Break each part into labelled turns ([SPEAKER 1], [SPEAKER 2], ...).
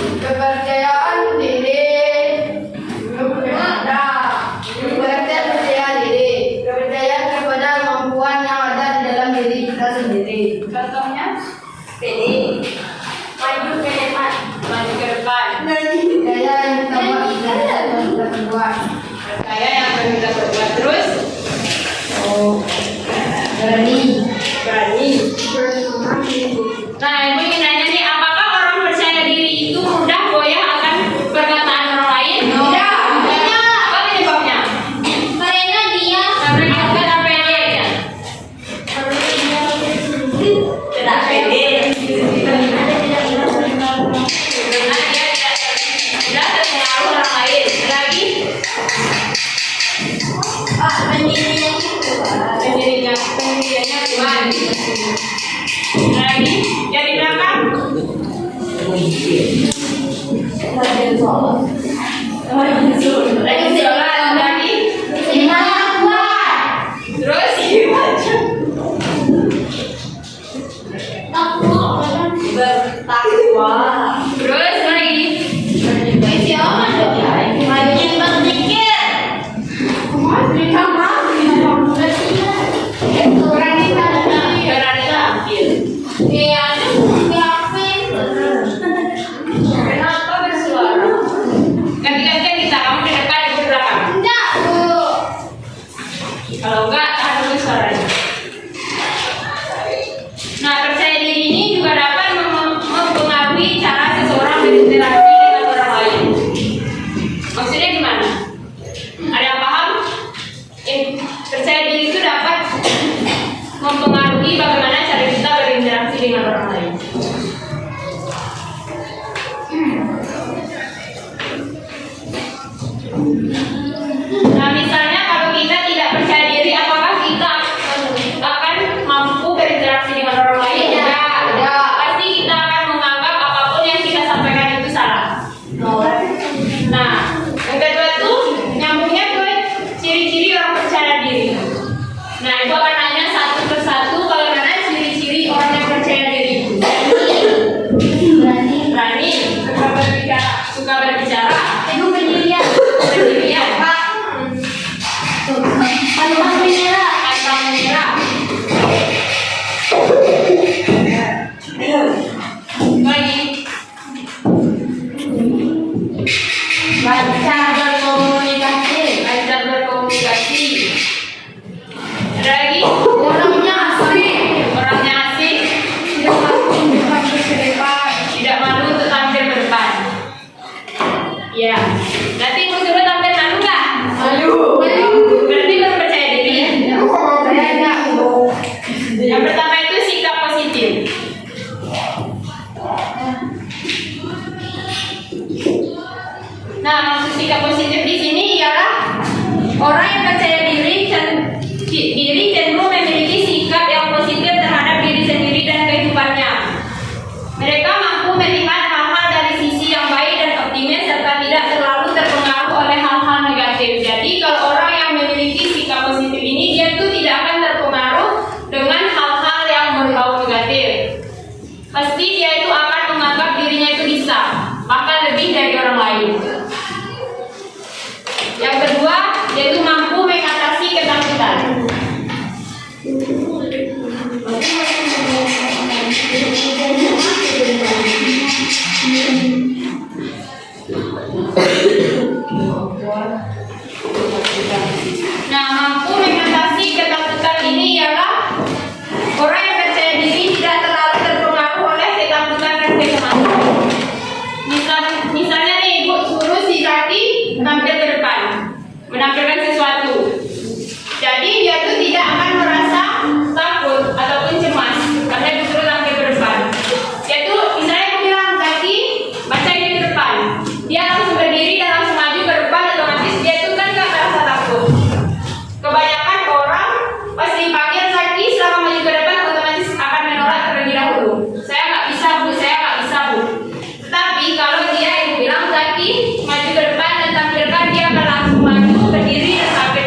[SPEAKER 1] Kepercayaan diri. Pengertian percaya diri. Kepercayaan kepada kemampuan yang ada di dalam diri kita sendiri.
[SPEAKER 2] Contohnya,
[SPEAKER 1] Pede.
[SPEAKER 2] maju ke depan. Maju ke depan.
[SPEAKER 1] Percaya yang kita buat bisa kita perbuat.
[SPEAKER 2] Percaya yang akan kita perbuat terus.
[SPEAKER 1] Berani.
[SPEAKER 2] Berani. Nah, ibu ingin nanya nih, apakah orang percaya diri itu mudah goyah akan perkataan orang lain?
[SPEAKER 1] Tidak.
[SPEAKER 2] Apa penyebabnya?
[SPEAKER 3] Karena dia
[SPEAKER 2] Karena dia bukan apa yang dia lihat.
[SPEAKER 1] Tidak pede.
[SPEAKER 2] Karena dia tidak mudah terpengaruh orang lain. Lagi pendiriannya Tuhan. Lagi jadi belakang. Lagi sholat. Lagi terus
[SPEAKER 1] Bertakwa.
[SPEAKER 2] terus lagi.
[SPEAKER 1] Rajin berpikir. Berani
[SPEAKER 2] Berani tampil. Kenapa bersuara? Ganti-gantian kita, kamu di depan, ibu di belakang. Kalau enggak, tahan dulu suaranya. Nah, percaya diri ini juga dapat mempengaruhi cara seseorang berinteraksi dengan orang lain. Maksudnya gimana? Ada yang paham? Percaya diri itu dapat mempengaruhi bagaimana cara kita berinteraksi dengan orang lain. Nah, misalnya kalau kita tidak percaya diri, apakah kita akan mampu berinteraksi dengan orang lain? Tidak. Pasti kita akan menganggap apapun yang kita sampaikan itu salah. Nah, yang kedua tuh nyambungnya ke ciri-ciri orang percaya diri. Nah, ibu akan nanya satu persatu bagaimana ciri-ciri orang yang percaya diri itu. Berani, suka berbicara, pendirian, pantang menyerah. Lagi, lancar berkomunikasi. Ada lagi, orangnya asik, tidak malu untuk tampil ke depan. Ya, nanti ibu suruh tampil malu nggak? Berarti baru percaya diri. Yang pertama itu sikap positif. Nah, maksud sikap positif di sini ialah orang yang percaya diri cenderung memiliki sikap yang positif terhadap diri sendiri dan kehidupannya. Mereka mampu melihat hal-hal dari sisi yang baik dan optimis serta tidak terlalu terpengaruh oleh hal-hal negatif. Jadi kalau orang yang memiliki sikap positif ini, dia tuh tidak akan terpengaruh dengan hal-hal yang berbau negatif. Pasti dia itu akan menganggap dirinya itu bisa, bahkan lebih dari orang lain. Yang kedua, dia itu mampu mengatasi ketakutan. Nah, mampu mengatasi ketakutan ini ialah orang yang percaya diri tidak terlalu terpengaruh oleh ketakutan dan kecemasan. Misalnya nih, ibu suruh si Zaki tampil ke depan, menampilkan sesuatu. Jadi dia tuh tidak akan merasa takut ataupun cemas karena disuruh tampil ke depan. Dia tuh misalnya aku bilang, Zaki baca ini ke depan, dia langsung berdiri dan langsung maju ke depan, otomatis dia tuh kan gak merasa takut. Kebanyakan orang pas dipanggil Zaki selama maju ke depan otomatis akan menolak terlebih dahulu. Saya nggak bisa bu. Tetapi kalau dia ibu bilang Zaki maju ke depan dan tampilkan, dia akan langsung maju berdiri dan tampil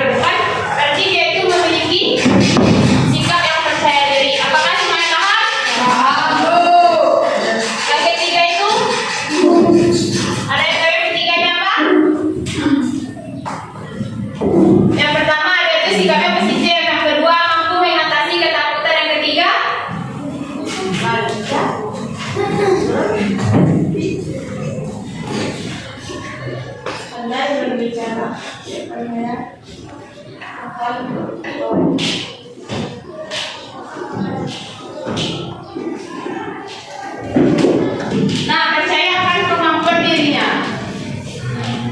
[SPEAKER 1] berbicara.
[SPEAKER 2] Nah, percaya akan kemampuan dirinya.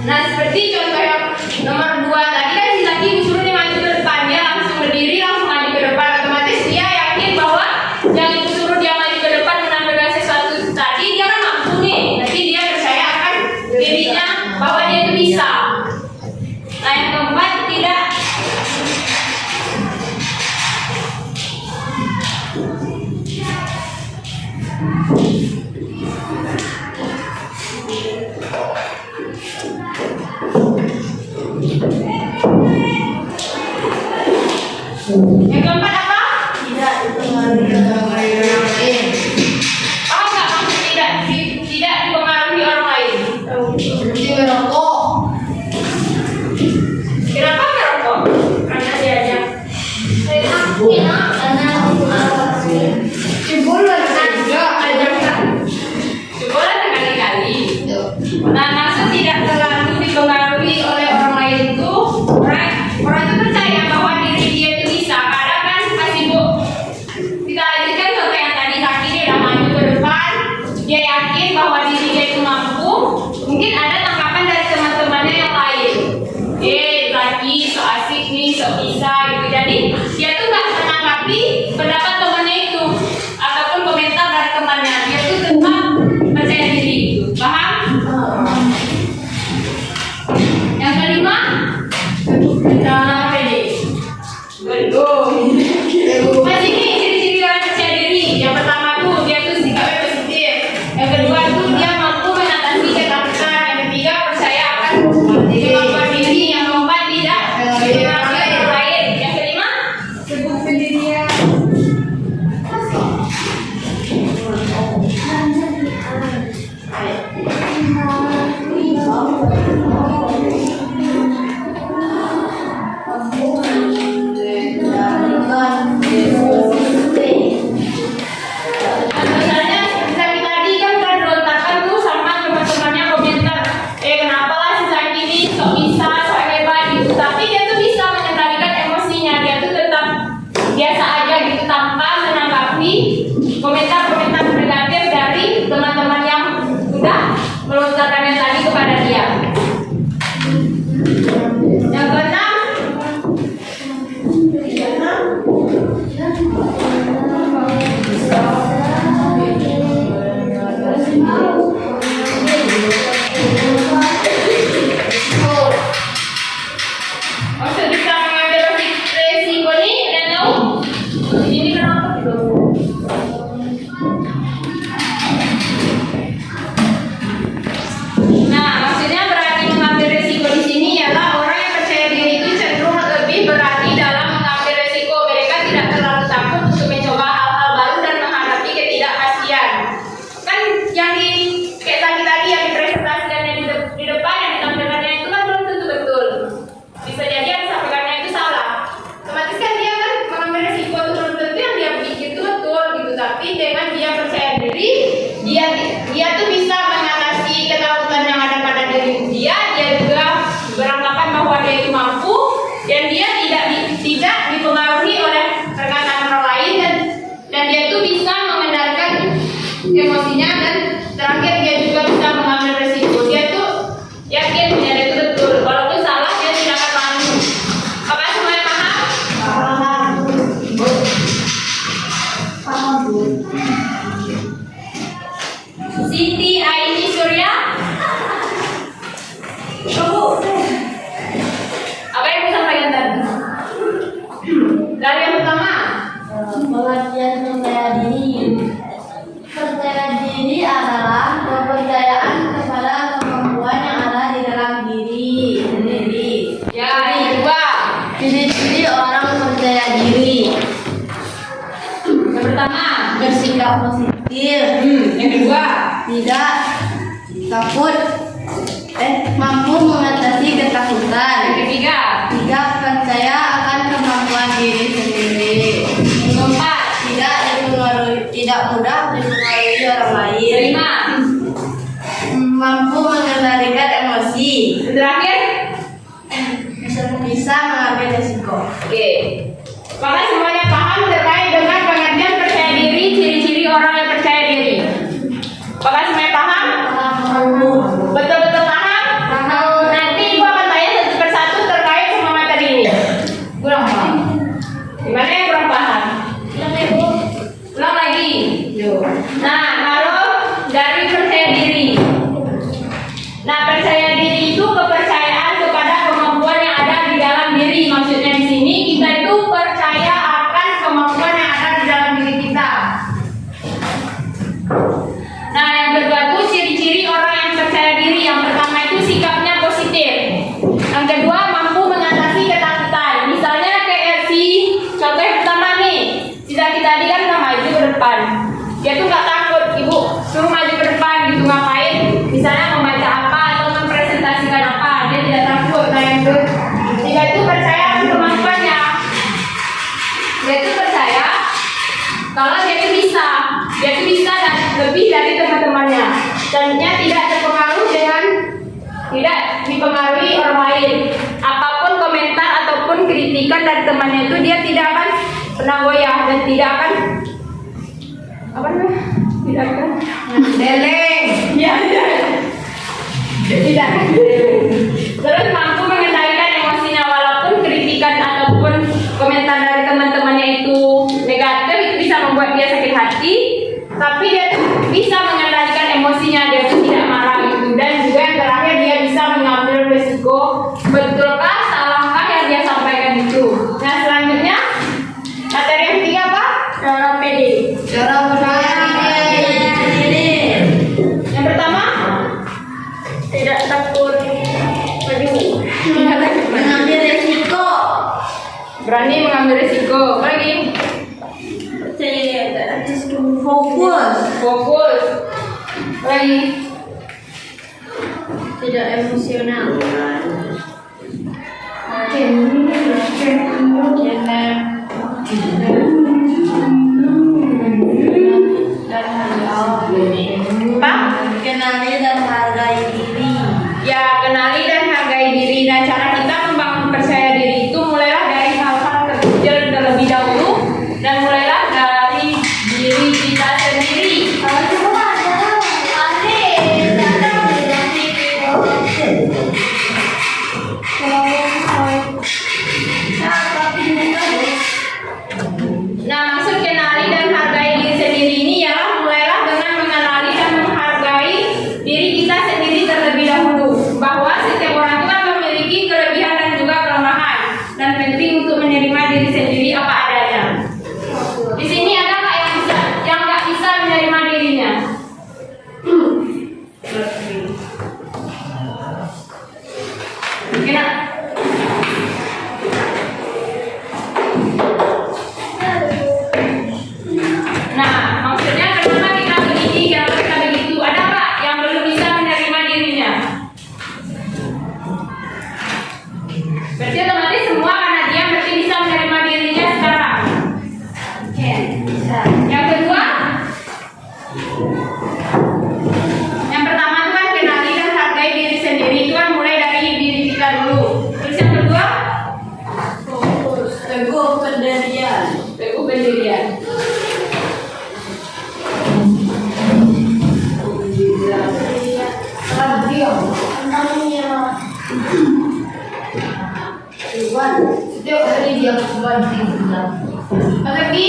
[SPEAKER 2] Nah, seperti contoh yang nomor 2 tadi kan si laki disuruh dia maju ke depan, dia langsung berdiri, langsung maju ke depan. Otomatis dia yakin bahwa yang itu suruh dia maju ke depan menampilkan sesuatu tadi dia kan mampu nih. Nanti dia percaya akan dirinya bahwa dia itu bisa. Nah, yang keempat tidak. Yang keempat apa?
[SPEAKER 1] Tidak dipengaruhi orang lain.
[SPEAKER 2] Paham nggak maksud tidak dipengaruhi orang lain?
[SPEAKER 1] Seperti merokok.
[SPEAKER 2] Kenapa merokok? Karena diajak.
[SPEAKER 3] Karena
[SPEAKER 1] Cibulan juga.
[SPEAKER 2] Ajarkan. Sekolah sekali-kali. Nah, maksud tidak terlalu dipengaruhi oleh orang lain itu orang itu percaya bahwa diri dia itu bisa. Kadang kan pasti Bu kita lanjutkan contoh yang tadi kaki dia udah maju ke depan, dia yakin bahwa diri dia itu mampu. Mungkin ada tanggapan dari teman-temannya yang lain. Lagi so asik nih, so bisa gitu. Jadi dia tuh nggak menanggapi pendapat temannya itu ataupun komentar dari temannya. Dia tuh tetap percaya diri. Paham? Yang kelima, rencana pede. Mas ini ciri-ciri orang percaya diri. Yang pertama tuh dia tuh sikapnya positif. Yang kedua tuh dia mampu mengatasi ketakutan. Yang ketiga percaya akan kemampuan diri. Yang keempat tidak dipengaruhi orang lain. Yang kelima
[SPEAKER 1] Sebut pendirian.
[SPEAKER 2] misalnya Saki tadi kan udah dilontarkan tuh sama teman-temannya komentar, kenapa lah si Saki ini sok bisa, sok hebat gitu. Tapi dia tuh bisa mengendalikan emosinya, dia tuh tetap biasa aja gitu tanpa menanggapi komentar-komentar negatif dari teman-teman yang udah melontarkannya tadi kepada dia. Yang keenam, maksud bisa mengambil resiko nih, dan tahu ini kenapa gitu? Nah, maksudnya berani mengambil resiko di sini ialah orang yang percaya diri itu cenderung lebih berani dalam mengambil resiko. Mereka tidak terlalu takut untuk mencoba hal-hal baru dan menghadapi ketidakpastian. Kan yang di kayak tadi yang dipresentasikannya di depan yang ditampilkannya itu kan belum tentu betul. Bisa jadi yang disampaikannya itu salah. Otomatis kan dia kan mengambil resiko itu belum tentu yang dia pikir itu betul gitu. Tapi dengan dia percaya diri, dia tuh bisa mengatasi ketakutan yang ada pada diri dia. Dia juga beranggapan bahwa dia itu mampu dan dia tidak dipengaruhi oleh perkataan orang lain, dan dia itu bisa mengendalikan emosinya, dan terakhir dia juga bisa mengambil resiko. Dia tuh yakin dia itu betul, walaupun salah dia tidak akan malu. Apakah semuanya paham? Siti Aini Surya. Apa yang bisa sampaikan tadi? Dari yang pertama,
[SPEAKER 1] Pengertian percaya diri. Percaya diri adalah kepercayaan kepada kemampuan yang ada di dalam diri sendiri.
[SPEAKER 2] ya yang kedua,
[SPEAKER 1] Ciri-ciri orang percaya diri:
[SPEAKER 2] yang pertama,
[SPEAKER 1] bersikap positif,
[SPEAKER 2] yang kedua,
[SPEAKER 1] tidak takut, mampu mengatasi ketakutan,
[SPEAKER 2] yang ketiga,
[SPEAKER 1] tidak percaya akan kemampuan diri sendiri,
[SPEAKER 2] yang keempat,
[SPEAKER 1] tidak mudah dipengaruhi orang lain,
[SPEAKER 2] yang kelima,
[SPEAKER 1] mampu mengendalikan emosi,
[SPEAKER 2] yang terakhir,
[SPEAKER 1] bisa mengambil resiko.
[SPEAKER 2] Oke. Apakah semuanya paham terkait dengan pengertian percaya diri, ciri-ciri orang yang percaya diri? Apakah semuanya paham? Betul-betul paham? Nanti Ibu akan tanya satu persatu terkait sama materi ini.
[SPEAKER 1] Kurang paham.
[SPEAKER 2] Gimana yang kurang paham? Ulang lagi. Nah, kalau dari percaya diri. Nah, percaya diri itu kepercayaan kepada kemampuan yang ada di dalam diri. Maksudnya di sini kita itu percaya akan kemampuan yang ada di dalam diri kita. Nah, yang kedua itu ciri-ciri orang yang percaya diri. Yang pertama itu sikapnya positif. Yang kedua mampu mengatasi ketakutan. Misalnya kayak contoh yang pertama nih, kita tadi kan nggak maju ke depan. Dia tuh nggak takut, ibu suruh maju ke depan gitu ngapain? Misalnya membaca apa atau mempresentasikan apa, dia tidak takut. Nah yang ketiga itu percaya akan kemampuannya. Dia itu percaya kalau dia itu bisa dan lebih dari teman-temannya. Dan dia tidak terpengaruh tidak dipengaruhi orang lain. Apapun komentar ataupun kritikan dari temannya itu dia tidak akan pernah goyah dan tidak akan tidak akan
[SPEAKER 1] Deleng.
[SPEAKER 2] tidak akan terus mampu mengendalikan emosinya walaupun kritikan ataupun komentar dari teman-temannya itu negatif, itu bisa membuat dia sakit hati, tapi dia bisa mengendalikan emosinya, dia tuh tidak marah gitu. Dan juga yang terakhir dia bisa mengambil risiko, betulkah salahkah yang dia sampaikan itu. Nah selanjutnya materi yang ketiga apa? Cara pede.
[SPEAKER 1] Cara percaya diri.
[SPEAKER 2] Yang pertama tidak takut maju,
[SPEAKER 1] Mengambil resiko.
[SPEAKER 2] berani mengambil risiko. Apa lagi? Fokus. Apa lagi?
[SPEAKER 1] Tidak emosional.
[SPEAKER 2] Apa?
[SPEAKER 1] Kenali dan hargai diri.
[SPEAKER 2] Ya, kenali dan hargai diri. Nah, cara kita membangun percaya diri itu mulailah dari hal-hal kecil terlebih dahulu dan mulailah dari diri kita sendiri. Nah, maksud kenali dan hargai diri sendiri ini ialah mulailah dengan mengenali dan menghargai diri kita sendiri terlebih dahulu. Bahwa setiap orang itu kan memiliki kelebihan dan juga kelemahan, dan penting untuk menerima diri sendiri apa adanya. Di sini ada nggak yang nggak bisa menerima dirinya? Kena. Nah, maksudnya kenapa kita begini, kenapa kita begitu? Ada nggak yang belum bisa menerima dirinya? Berarti otomatis semua karena dia berarti bisa menerima dirinya sekarang.
[SPEAKER 1] Bisa.
[SPEAKER 2] Yang kedua, yang pertama itu kan kenali dan hargai diri sendiri, itu kan mulai dari diri kita dulu. Terus yang kedua,
[SPEAKER 1] Teguh pendirian.
[SPEAKER 2] teguh pendirian.
[SPEAKER 1] Setiap hari dia berbilang.
[SPEAKER 2] Apa lagi?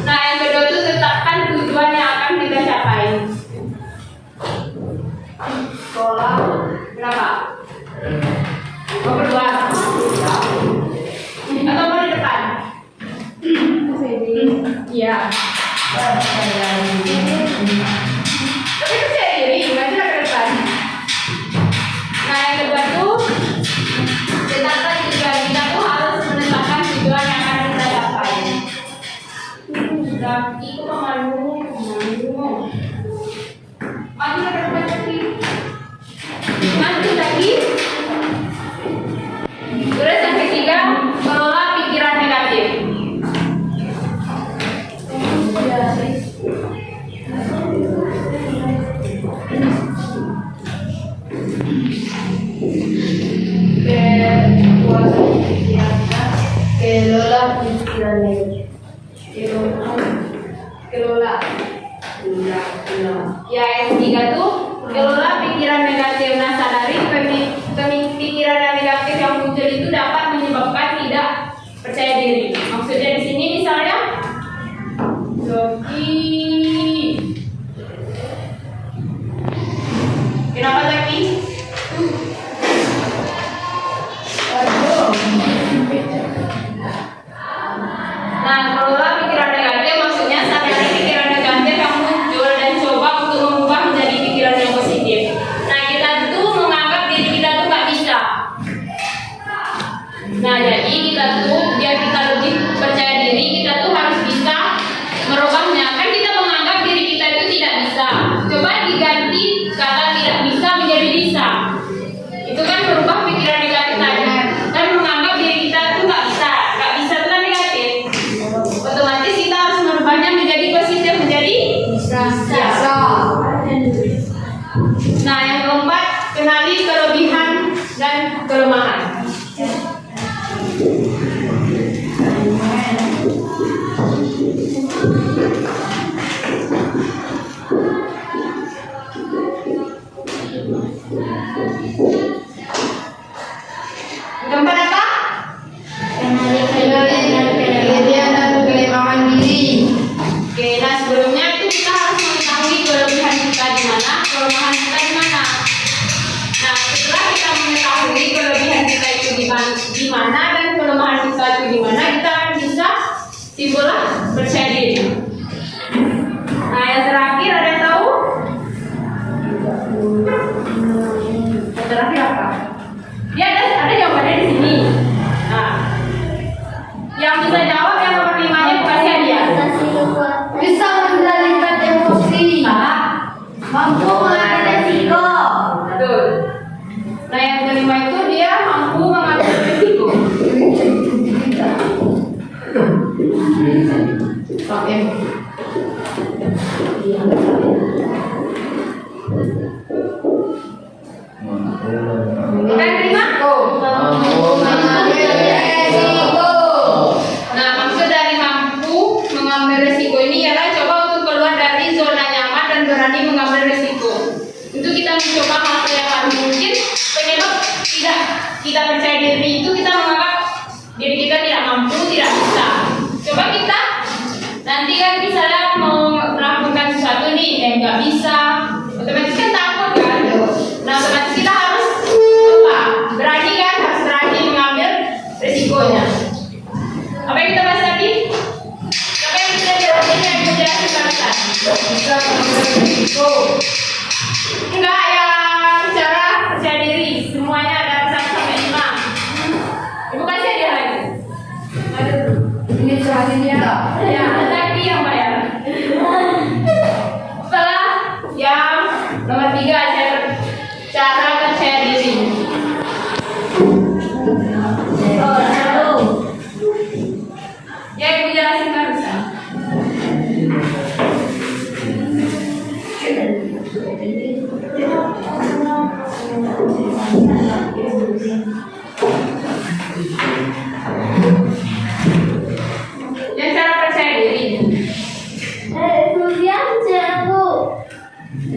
[SPEAKER 2] Nah, yang kedua itu tetapkan tujuan yang akan kita capai. Sekolah berapa? Mau kedua? Atau mau di depan? Iya. Tapi percaya diri, maju ke depan. Nah, yang kedua tuh tetapkan tujuan. Kita tuh harus menetapkan tujuan yang akan kita capai. Sudah, itu pemalu. Maju ke depan lagi. Maju lagi. Terus yang ketiga, kelola pikiran negatif.
[SPEAKER 1] Kelola.
[SPEAKER 2] Ya, yang ketiga tuh kelola pikiran negatif. Nah, sadari pikiran negatif yang muncul itu dapat menyebabkan tidak percaya diri. Maksudnya di sini misalnya, Zoki, kenapa Zoki? Nah, kelola pikiran negatif maksudnya sadari pikiran negatif yang muncul dan coba untuk mengubah menjadi pikiran yang positif. Nah, kita tuh menganggap diri kita tuh nggak bisa. Nah, jadi kita tuh biar kita lebih percaya diri, kita tuh harus bisa merubahnya. Kan kita menganggap diri kita itu tidak bisa. Coba diganti kata tidak bisa menjadi bisa. Itu kan merubah pikiran negatif tadi. Kan menganggap diri kita tuh nggak bisa itu kan negatif. Otomatis kita harus merubahnya menjadi positif, menjadi
[SPEAKER 1] Bisa.
[SPEAKER 2] Nah, yang keempat, kenali kelebihan dan kelemahan. Keempat apa?
[SPEAKER 1] Kelebihan dan kelemahan diri.
[SPEAKER 2] Oke, nah sebelumnya itu kita harus mengetahui kelebihan kita di mana, kelemahan kita di mana. Nah, setelah kita mengetahui kelebihan kita itu di mana dan kelemahan kita itu di mana, kita akan bisa timbullah percaya diri. Nah, yang terakhir ada yang tahu? Yang terakhir apa? Ya, ada jawabannya di sini. Nah, yang bisa jawab yang nomor 5-nya dikasih hadiah.
[SPEAKER 1] Bisa mengendalikan emosi. Mampu mengambil resiko.
[SPEAKER 2] Betul. Nah, yang kelima itu dia mampu mengambil risiko. Oke, kelima.
[SPEAKER 1] Mengambil resiko.
[SPEAKER 2] Nah, maksud dari mampu mengambil risiko ini ialah coba untuk keluar dari zona nyaman dan berani mengambil risiko. Itu kita mencoba hal yang baru. Mungkin penyebab tidak kita percaya diri itu kita menganggap diri kita tidak mampu, tidak bisa. Coba kita nanti kan misalnya mau melakukan sesuatu nih, nggak bisa, otomatis kan takut kan. Nah, otomatis kita harus apa? Berani kan, harus berani mengambil risikonya. Apa yang kita bahas tadi? Apa yang kita jelasin yang menjelaskan barusan?
[SPEAKER 1] Bisa mengambil resiko.
[SPEAKER 2] Enggak, yang bicara percaya diri. Semuanya ada 1 sampai 5. Ibu kasih dia lagi.
[SPEAKER 1] Ini serahin kita.
[SPEAKER 2] Ya, lagi yang bayar. Setelah yang nomor 3 cara percaya diri. Ya, ibu jelasin barusan. Yang cara percaya diri.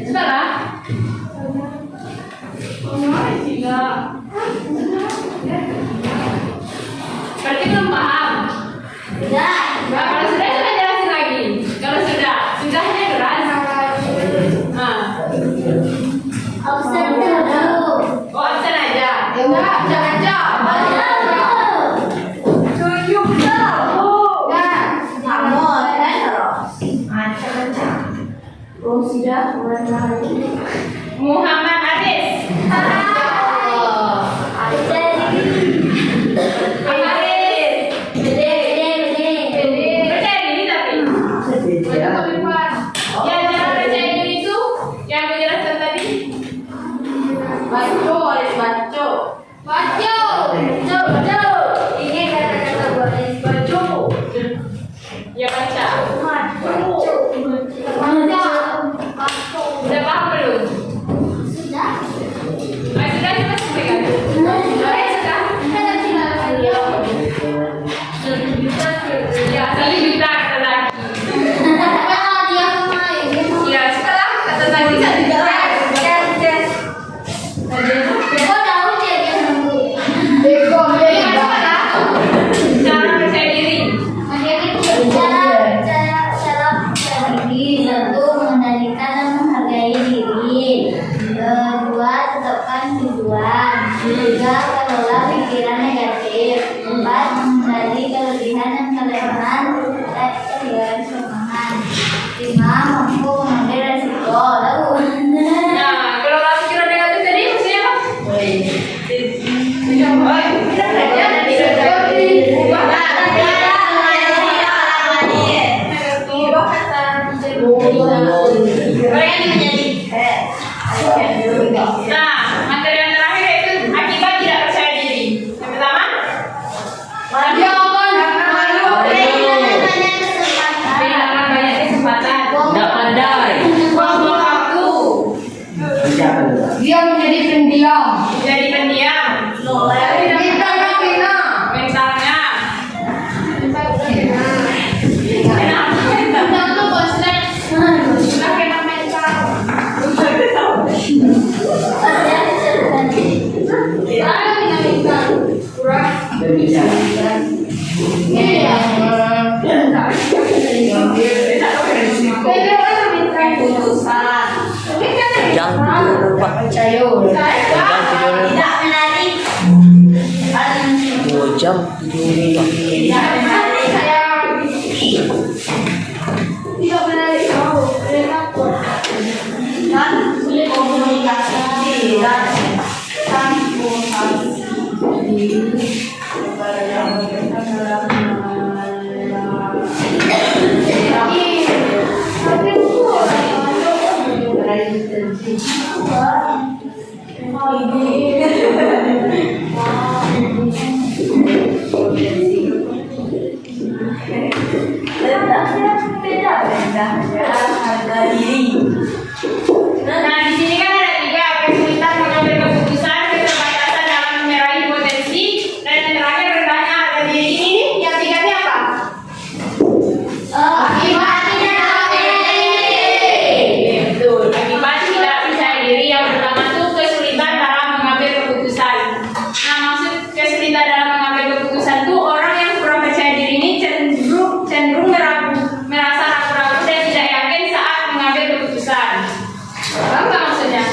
[SPEAKER 2] Setelah berarti belum paham. Nah, kalau sudah jelasin lagi. Kalau sudahnya keras. Nah, oh absen aja.
[SPEAKER 1] Ya udah, jangan
[SPEAKER 2] Muhammad Aris. Percaya diri tapi. Ya, cara percaya diri itu yang gue jelaskan tadi. Ya baca. Udah paham belum? Sudah coba sampaikan. Sudah. Kalian menjadi. Nah, materi yang terakhir yaitu akibat tidak percaya diri. Yang pertama,
[SPEAKER 1] Dia akan malu.
[SPEAKER 2] kehilangan banyak kesempatan.
[SPEAKER 4] Tidak pandai.
[SPEAKER 2] Buang-buang waktu.
[SPEAKER 1] Dia menjadi pendiam.
[SPEAKER 2] Jadi pendiam.
[SPEAKER 1] Mentalnya hina.
[SPEAKER 2] Mentalnya.
[SPEAKER 4] Jangan tidur pak.
[SPEAKER 1] Percaya.
[SPEAKER 4] Jangan tidur.
[SPEAKER 3] Tidak menarik.
[SPEAKER 4] 2 jam tidur pak.
[SPEAKER 1] Tidak menarik kau. Dan komunikasi dan
[SPEAKER 2] Nah, di sini kan ada 3 kesulitan mengambil keputusan, keterbatasan dalam meraih potensi, dan yang terakhir rendahnya harga diri. Ini yang 3 ini apa?
[SPEAKER 3] Akibat tidak percaya diri.
[SPEAKER 2] Betul. Akibat tidak percaya diri yang pertama itu kesulitan dalam mengambil keputusan. Nah, maksud kesulitan dalam mengambil keputusan itu orang yang kurang percaya diri ini cenderung merasa ragu-ragu dan tidak yakin saat mengambil keputusan. Paham nggak maksudnya?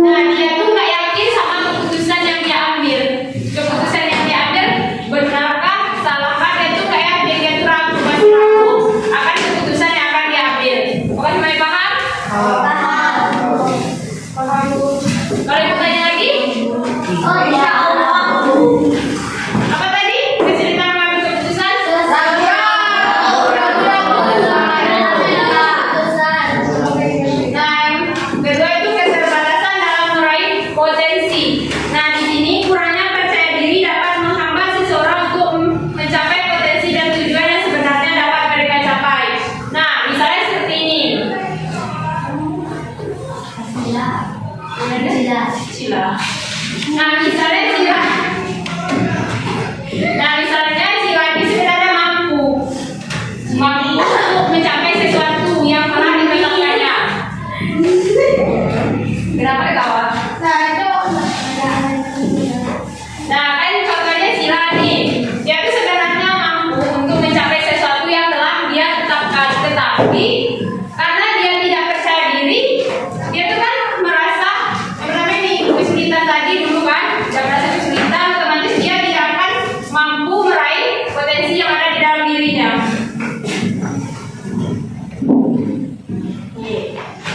[SPEAKER 2] Nah, dia tuh nggak yakin sama keputusan yang dia ambil. Keputusan yang dia ambil benarkah, salahkah, dia tuh kayak dia tuh ragu, masih ragu akan keputusan yang akan dia ambil. Oke, semuanya paham? Kalau ibu tanya lagi,
[SPEAKER 3] Oh, insya Allah.
[SPEAKER 2] apa tadi? Kesulitan mengambil keputusan? Nah, yang kedua itu keterbatasan dalam meraih potensi. Nah, di sini kurangnya percaya diri dapat menghambat seseorang untuk mencapai potensi dan tujuan yang sebenarnya dapat mereka capai. Nah, misalnya seperti ini. Sila. Nah, misalnya sila. Nah, misalnya sila ini sebenarnya mampu untuk mencapai sesuatu yang telah ditetapkannya. Kenapa ketawa? Nah, kan contohnya sila nih. Dia tuh sebenarnya mampu untuk mencapai sesuatu yang telah dia tetapkan, tetapi karena dia tidak percaya diri, dia tuh kan merasa nih kesulitan tadi dulu kan, dia merasa kesulitan, otomatis dia tidak akan mampu meraih potensi yang ada di dalam dirinya.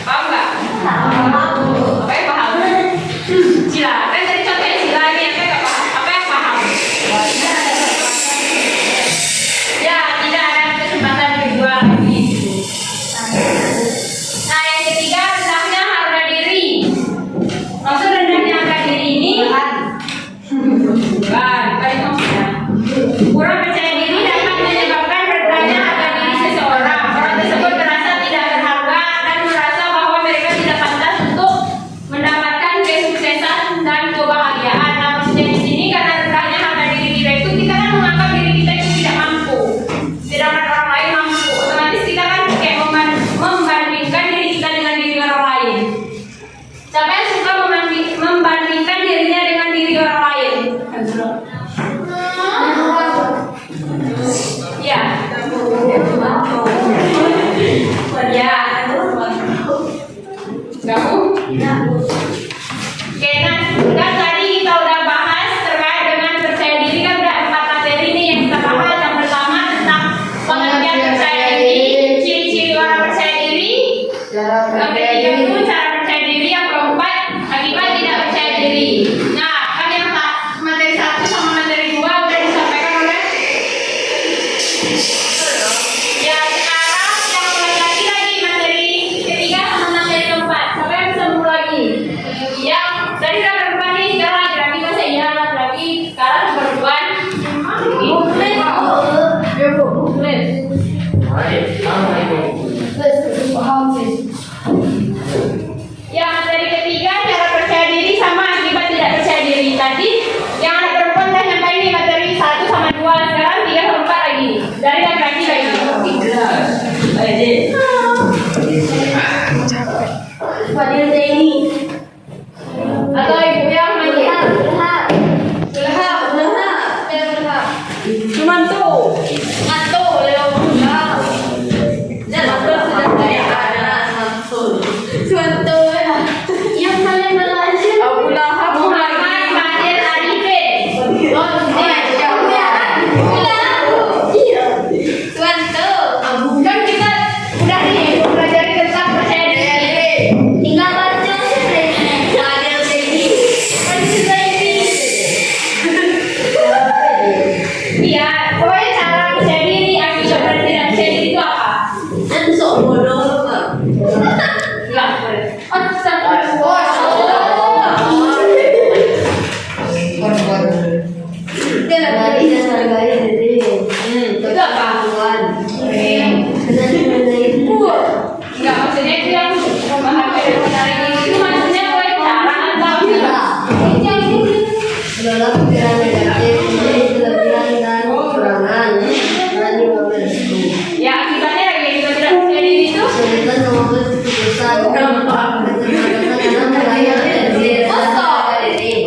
[SPEAKER 2] Paham nggak? Apa yang paham? Sila, kan tadi contohnya sila ini apa yang nggak paham? Apa yang paham? Ya, tidak ada kesempatan kedua lagi. Ya, sekarang yang laki-laki lagi materi ketiga sama materi keempat. Siapa yang bisa mulai lagi? Yang tadi sudah berdepan nih, sekarang laki-laki masa iya laki-laki sekarang berdepan. Buklet. Ya, materi ketiga cara percaya diri sama akibat tidak percaya diri. Tadi yang anak perempuan dah sampai ini materi 1 sama 2. Sekarang 3 sama 4 lagi. Dari laki-laki lagi.
[SPEAKER 3] Fadil Zaini.
[SPEAKER 2] Atau ibu yang manggil. Cuman tuh. Mantu, Leo. Mantu sudah saya ada. Mantu.
[SPEAKER 3] Yang paling berhasil.
[SPEAKER 2] Abu Lahab, Muhammad, Fadil, Arifin. Mantu. Kan kita udah nih belajar tentang percaya diri.
[SPEAKER 3] Tinggal baca Fadil Zaini.
[SPEAKER 2] Fadil Zaini. Iya, pokoknya cara percaya diri, akibat dari tidak percaya diri itu apa?
[SPEAKER 3] Dan sok bodoh Kak.
[SPEAKER 2] Enggak boleh.
[SPEAKER 3] Dari dan hargai diri.
[SPEAKER 2] Itu apa? Enggak, maksudnya itu yang memahami dan menarik itu maksudnya boleh cara atau
[SPEAKER 3] Adalah pikiran negatif, kelebihan dan kekurangan. Berani mengambil resiko.
[SPEAKER 2] ya akibatnya lagi akibat tidak percaya diri itu
[SPEAKER 3] Kesulitan mengambil keputusan. Keterbatasan dalam wilayah diri.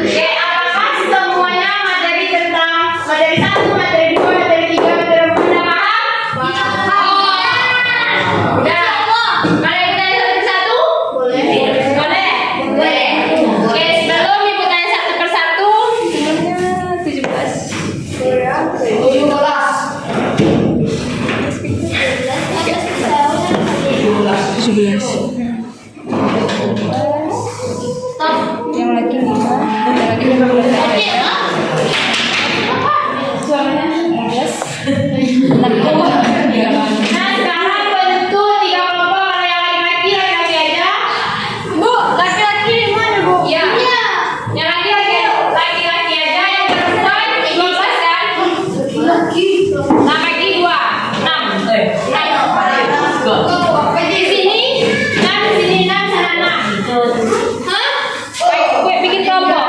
[SPEAKER 2] Oke, apakah semuanya materi tentang materi 1, materi 2, materi 3, materi 4 udah paham? Udah. Mari kita tanya satu persatu.
[SPEAKER 3] Boleh.
[SPEAKER 2] Boleh? Boleh. Oke, sebelum ibu tanya satu persatu, jumlahnya 17. Yang laki 5, yang laki 15. Suaranya 15. Nah, sekarang bentuk 3 kelompok. Kalau yang laki-laki, laki-laki aja. Bu, laki-laki di mana, Bu? Iya. Yang laki-laki aja, yang perempuan 12 kan? Nah, bagi 2, 6. Di sini 6, di sini 6, sana 6. Hah? Gue bikin kelompok.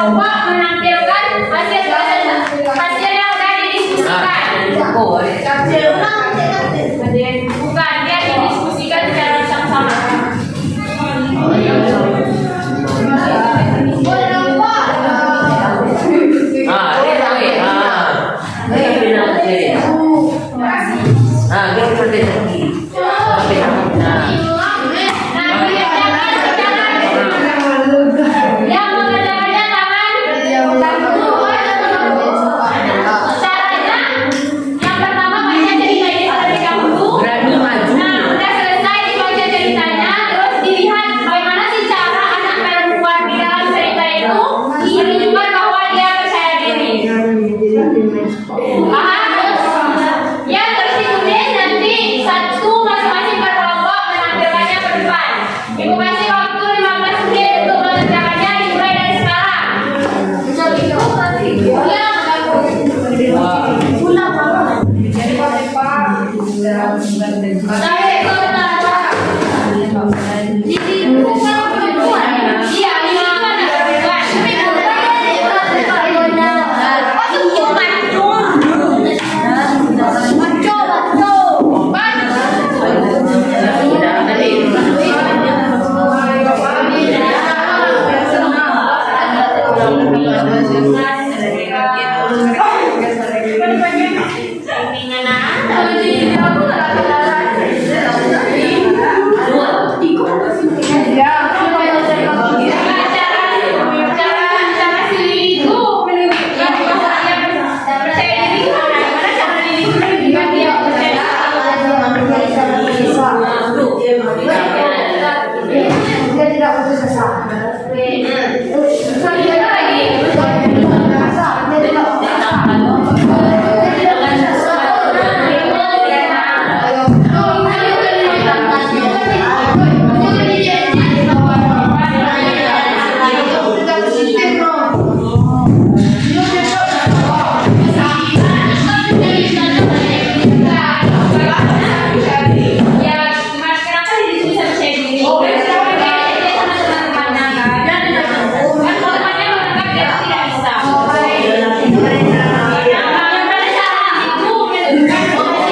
[SPEAKER 2] berkelompok menampilkan hasil yang sudah didiskusikan. Bukan, dia didiskusikan secara bersama-sama. Yang mengerjakannya tangan. Caranya, yang pertama baca cerita ini terlebih dahulu. Nah, udah selesai dibaca ceritanya, terus dilihat bagaimana sih cara anak perempuan di dalam cerita itu menunjukkan bahwa dia percaya diri. Ya, terus kemudian nanti satu masing-masing berkelompok menampilkannya ke depan. Ibu kasih waktu 15 menit untuk mengerjakannya, dimulai dari sekarang. Iya, ini mana perempuan? Cara si Lili itu menunjukkan bahwa dia percaya diri gimana? Gimana cara Lili itu menunjukkan dia percaya Ya, kenapa dia bisa percaya diri? Karena dia sama teman-temannya kan. Kan teman-temannya menganggap dia tidak bisa. Nah, pada saat itu menunjukkan bahwa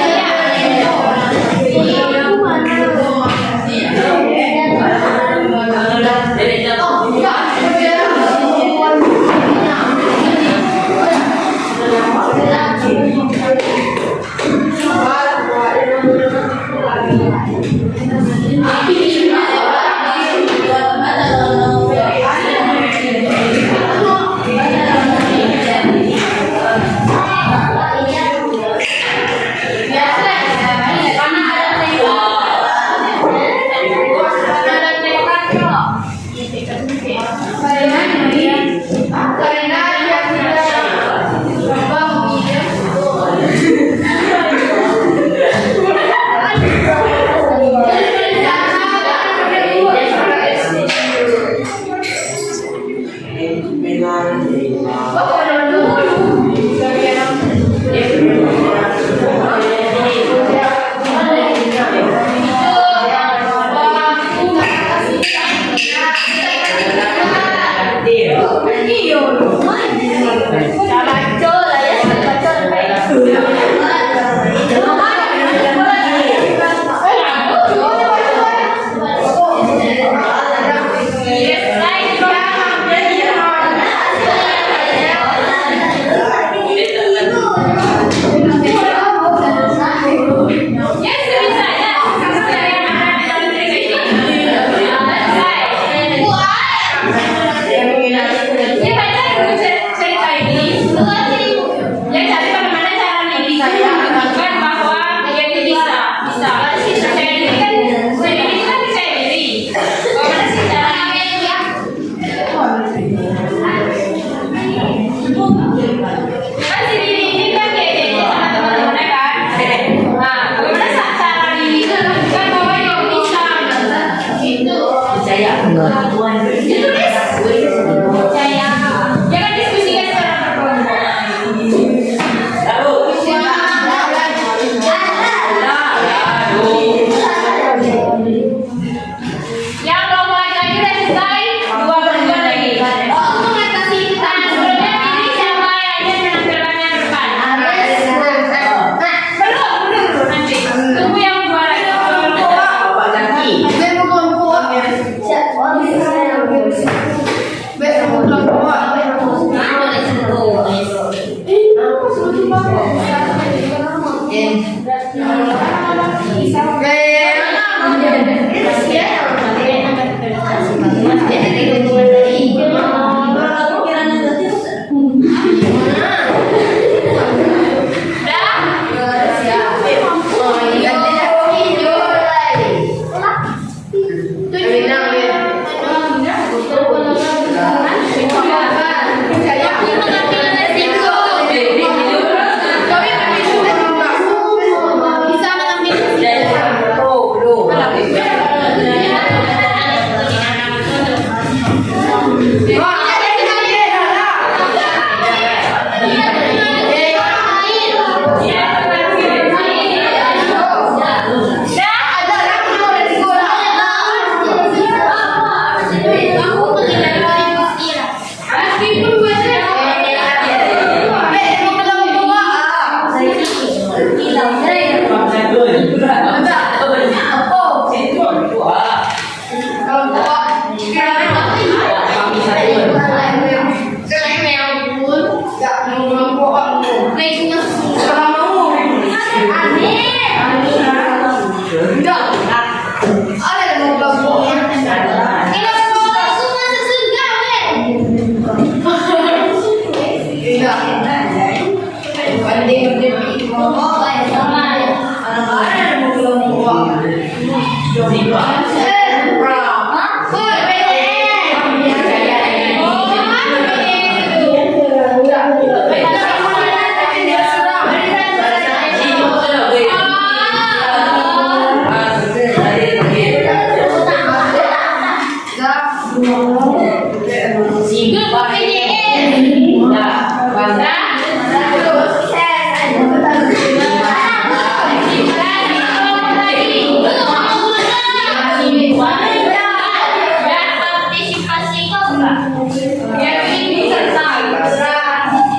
[SPEAKER 2] Yang ini serta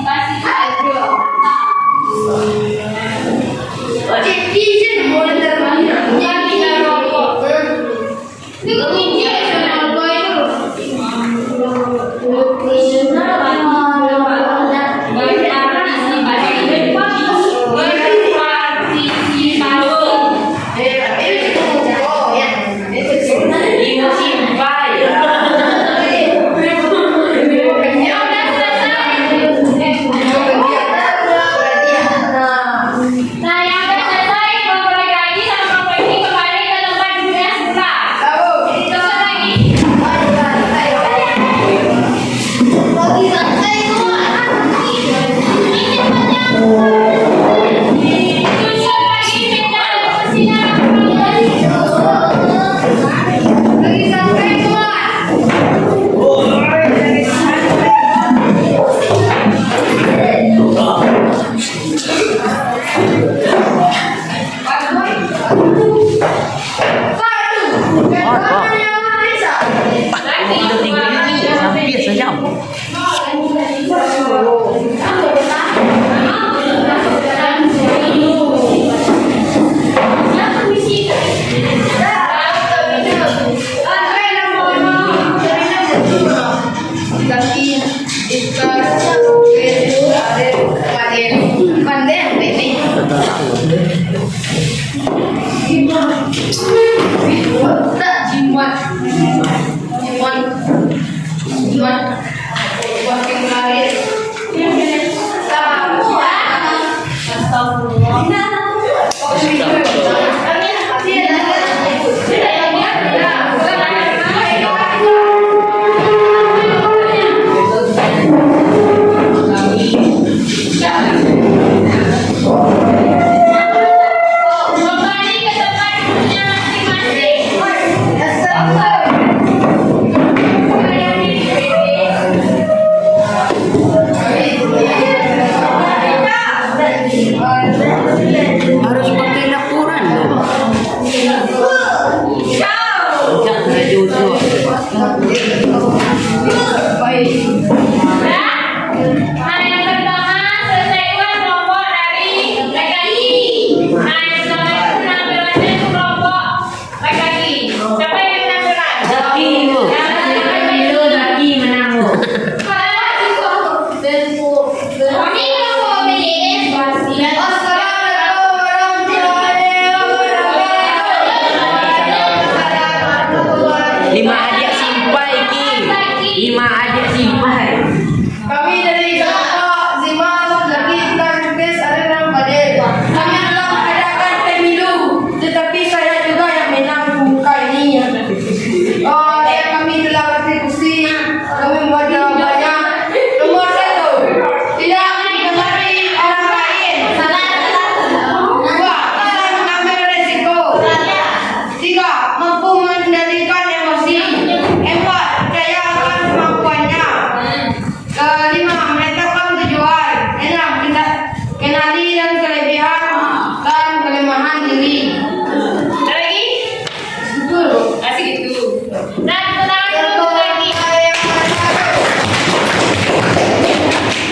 [SPEAKER 2] partisipasi
[SPEAKER 1] izin boleh terbanyak.
[SPEAKER 2] yang tidak rokok. Itu kunci rokok itu. Nah, yang udah selesai, balik lagi sama kelompok ini kembali ke tempat duduknya semula. Terus lagi. Tujuh lagi pindah ke persidangan
[SPEAKER 4] Udah tinggi ini hampir sejam. kembali ke tempat duduknya masing-masing. Harus pakai laporan loh. Jangan jujur.
[SPEAKER 2] Nah, yang pertama selesaikan kelompok dari laki-laki. Nah, yang pertama itu penampilannya itu kelompok laki-laki. Siapa yang penampilan?
[SPEAKER 4] Zaki lo.
[SPEAKER 2] Zaki menang. Ini kelompok BDS.
[SPEAKER 4] Lima adik simpai ki. Lima adik simpai.
[SPEAKER 1] Kami dari kelompok Zimal Zaki Tarkis Arenang Badel. Kami telah mengadakan pemilu, tetapi saya juga yang menang muka ini. Kami telah berdiskusi, kami membuat jawabannya. Nomor 1, tidak mendengar orang lain. 2, tidak mengambil resiko. 3, mampu mengendalikan emosi. 4, percaya akan kemampuannya. 5, menetapkan tujuan. 6, kenali dan kelebihan dan kelemahan diri.
[SPEAKER 2] Ada lagi?
[SPEAKER 1] Betul.
[SPEAKER 2] Asik itu. Nah, pertanyaan dulu lagi.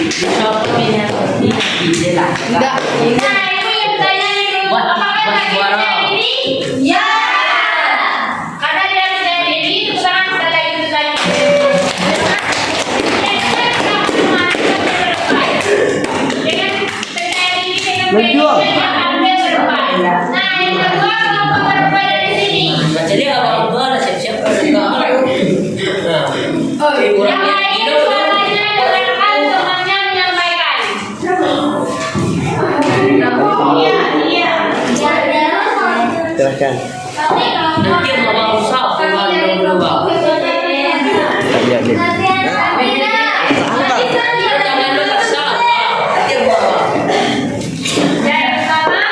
[SPEAKER 4] Bisa punya ide lah.
[SPEAKER 1] Enggak.
[SPEAKER 2] Nah, itu yang pertanyaannya dulu.
[SPEAKER 4] Buat-
[SPEAKER 2] Apakah
[SPEAKER 4] buat
[SPEAKER 2] lagi
[SPEAKER 4] suara.
[SPEAKER 2] percaya diri?
[SPEAKER 1] Ya.
[SPEAKER 2] Karena dia percaya diri, itu sekarang kita lagi bertanya. Dengan percaya diri, dengan
[SPEAKER 4] Berjuang.
[SPEAKER 2] ambil berdepan. Nah, yang kedua kelompok berdepan dari sini.
[SPEAKER 4] Jadi orang tua ada siap-siap berdekat. Nah,
[SPEAKER 2] Yang
[SPEAKER 4] orang yang
[SPEAKER 2] lain
[SPEAKER 4] hidup
[SPEAKER 2] suaranya dengarkan temannya menyampaikan. Iya.
[SPEAKER 4] Silahkan.
[SPEAKER 2] Tapi kalau
[SPEAKER 4] Nanti mau usah keluar dulu. Iya, deh. Jangan lu kesal. Nanti mau.
[SPEAKER 2] yang pertama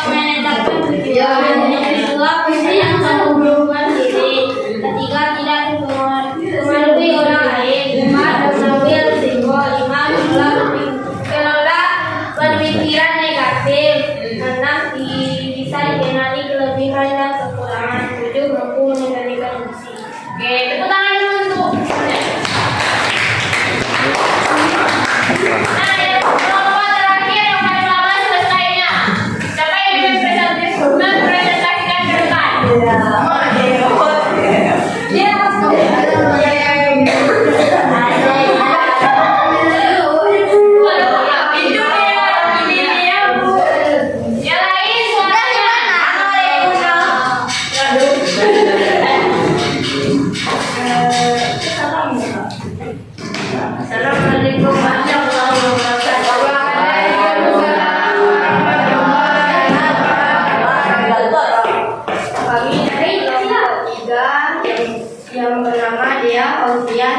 [SPEAKER 2] menetapkan tujuan, yang kedua yang berhubungan diri, ketiga tidak memengaruhi orang lain, 4 mengambil risiko, 5 menolak pemikiran negatif, 6 bisa dikenali kelebihan dan kekurangan, 7 mampu mengendalikan emosi. Oke, tepuk tangan dulu untuk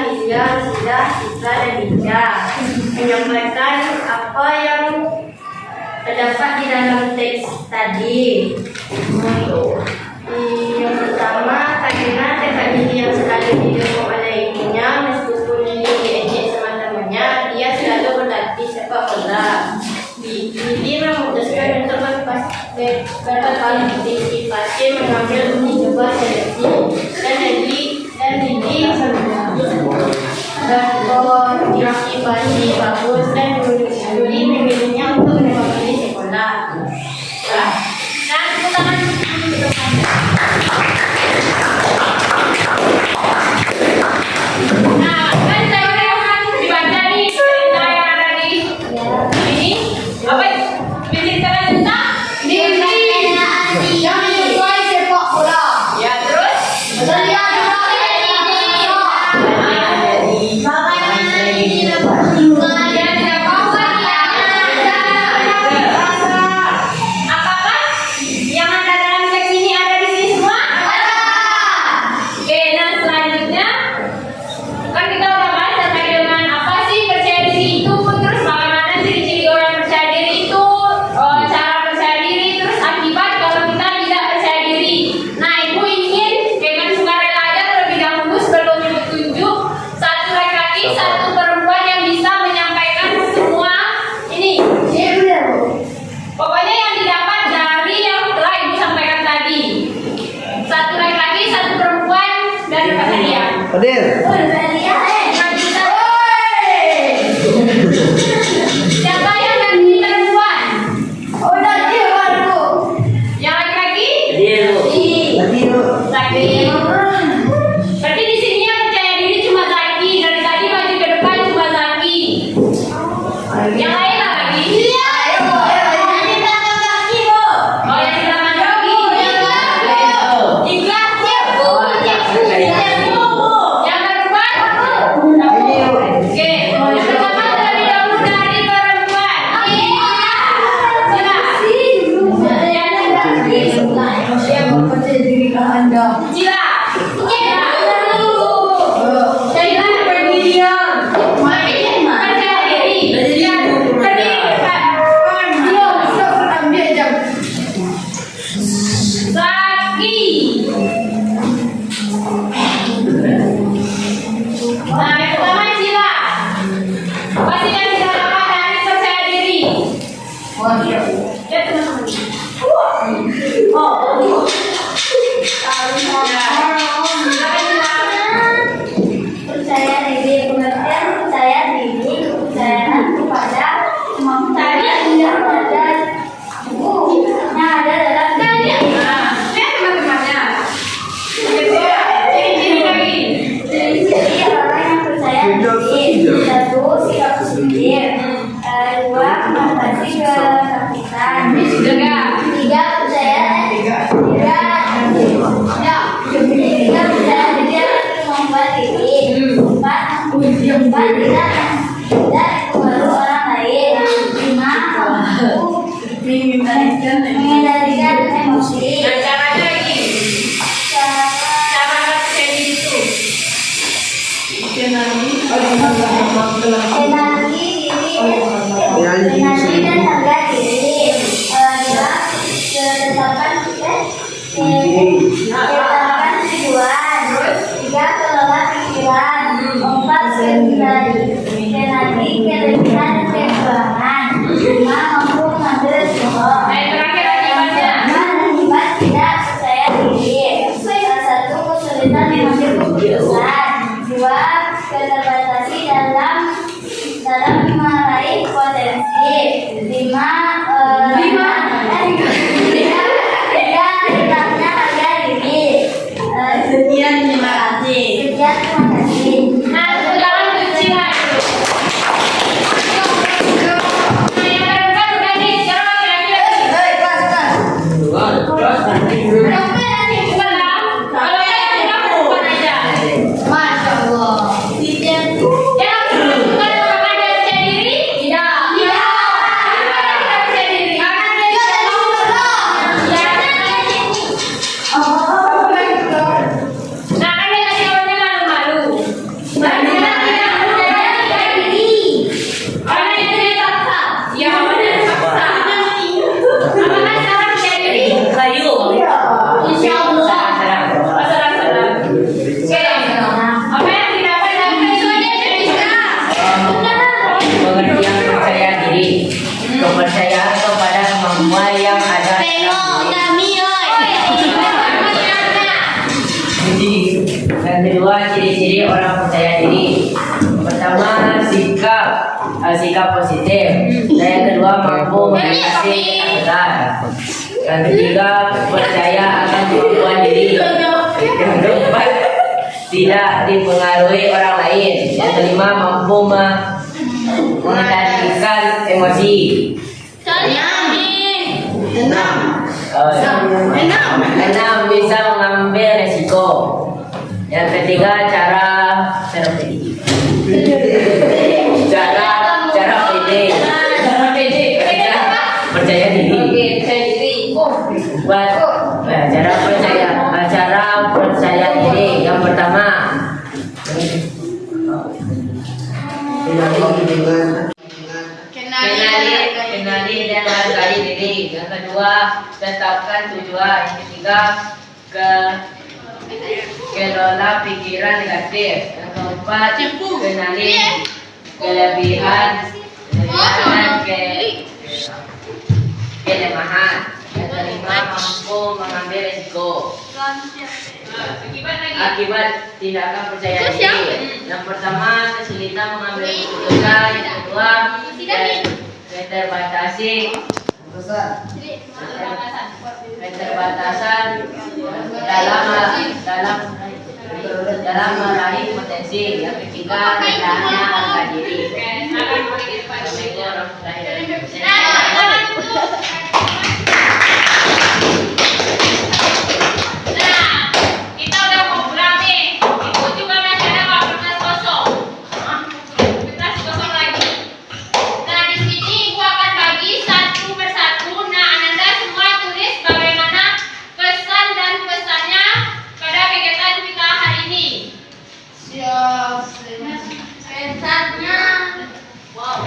[SPEAKER 3] Hilya, Sida, Sita, dan Dinda menyampaikan apa yang terdapat di dalam teks tadi. Yang pertama, karena kakak Diri yang selalu didukung oleh ibunya, meskipun diejek sama-samanya, dia selalu berlatih sepak bola. Diri memutuskan untuk berpartisipasi mengambil uji coba seleksi dan Diri berpartisipasi bagus dan Diri memilihnya untuk mewakili sekolah.
[SPEAKER 2] Nah, tepuk tangan. Nah, kan saya akan dibaca nih cerita yang ada di ini. Apa? Menceritakan tentang
[SPEAKER 1] Diri yang menyukai sepak bola.
[SPEAKER 2] ya terus. Apakah yang ada dalam teks ini ada di sini semua? Oke, nah selanjutnya kan kita udah bahas terkait dengan apa sih percaya diri itu, terus bagaimana ciri-ciri orang percaya diri itu, cara percaya diri, terus akibat kalau kita tidak percaya diri. Nah, ibu ingin dengan sukarela aja terlebih dahulu sebelum ibu tunjuk satu laki-laki, satu perempuan yang bisa menyampaikan semua ini. Pokoknya yang didapat dari yang telah ibu sampaikan tadi. Satu laki-laki, satu perempuan, dan Pak Sadia.
[SPEAKER 4] Hadir.
[SPEAKER 2] Siapa yang ganti perempuan?
[SPEAKER 1] Udah dia baru.
[SPEAKER 2] Yang laki-laki?
[SPEAKER 4] Hadir. Hadir.
[SPEAKER 2] Laki. Berarti di sini yang percaya diri cuma Zaki. Dari tadi maju ke depan cuma Zaki. Yang lain apa lagi? Oh, yang di belakang Zaki. Ikhlas ya, Bu. Yang perempuan? Oke, yang pertama terlebih dahulu dari perempuan.
[SPEAKER 1] Saya mempercayai diri ke Anda.
[SPEAKER 2] Cila.
[SPEAKER 1] Saya berdirian.
[SPEAKER 2] Percaya diri. Berdiri depan.
[SPEAKER 1] Dia bisa berambil jam.
[SPEAKER 2] Zaki. Nah, yang pertama Cila. Pasti yang kita dapat dari percaya diri.
[SPEAKER 1] Masya Allah.
[SPEAKER 2] Ya, teman-teman.
[SPEAKER 3] Percaya diri, pengertian percaya diri, kepercayaan kepada kemampuan yang ada dalam diri.
[SPEAKER 2] Nah, lihat teman-temannya. Kedua, ciri-ciri lagi.
[SPEAKER 3] Ciri-ciri orang yang percaya diri. Satu, sikap positif. Dua, motivasi ketakutan.
[SPEAKER 2] Tiga.
[SPEAKER 3] Tiga, percaya tiga percaya diri akan kemampuan diri. Empat, tidak mempengaruhi orang lain. Lima, mampu mengendalikan emosi.
[SPEAKER 2] Nah, caranya lagi. Cara percaya diri itu.
[SPEAKER 3] Kenali dan harga diri. Dua, ketetapan tujuan. Tiga, kelola pikiran. Empat, kenali kelebihan dan kekurangan. Lima, mampu mengambil resiko.
[SPEAKER 2] Nah, yang terakhir akibatnya.
[SPEAKER 3] Akibat tidak percaya diri. Satu, kesulitan mengambil keputusan. Dua, keterbatasan dalam meraih potensi. Lima, hilangnya harga diri.
[SPEAKER 1] Sekian, terima kasih.
[SPEAKER 3] Sekian, terima kasih.
[SPEAKER 2] Nah, tepuk tangan untuk Cila.
[SPEAKER 4] sikap positif. Dan yang kedua mampu mengatasi ketakutan. Yang ketiga percaya akan kemampuan diri. Yang keempat tidak dipengaruhi orang lain. Yang kelima mampu mengendalikan emosi. Enam bisa mengambil resiko. Yang ketiga cara pede. Percaya diri. Cara percaya diri. Yang pertama kenali dan hargai diri. Yang kedua tetapkan tujuan. Yang ketiga kelola pikiran negatif. Yang keempat kenali kelebihan dan kelemahan. Yang kelima mampu mengambil risiko. Akibat tindakan percaya diri. Yang pertama kesulitan mengambil keputusan. Yang kedua keterbatasan dalam meraih potensi. Yang ketiga rendahnya harga diri.
[SPEAKER 2] Kita udah mau pulang nih. Ibu juga masih ada kertas kosong. Kertas kosong lagi. Nah, di sini ibu akan bagi satu persatu. Nah, Ananda semua tulis bagaimana pesan dan pesannya pada kegiatan kita hari ini.
[SPEAKER 1] Siap.
[SPEAKER 2] Pesannya, wow.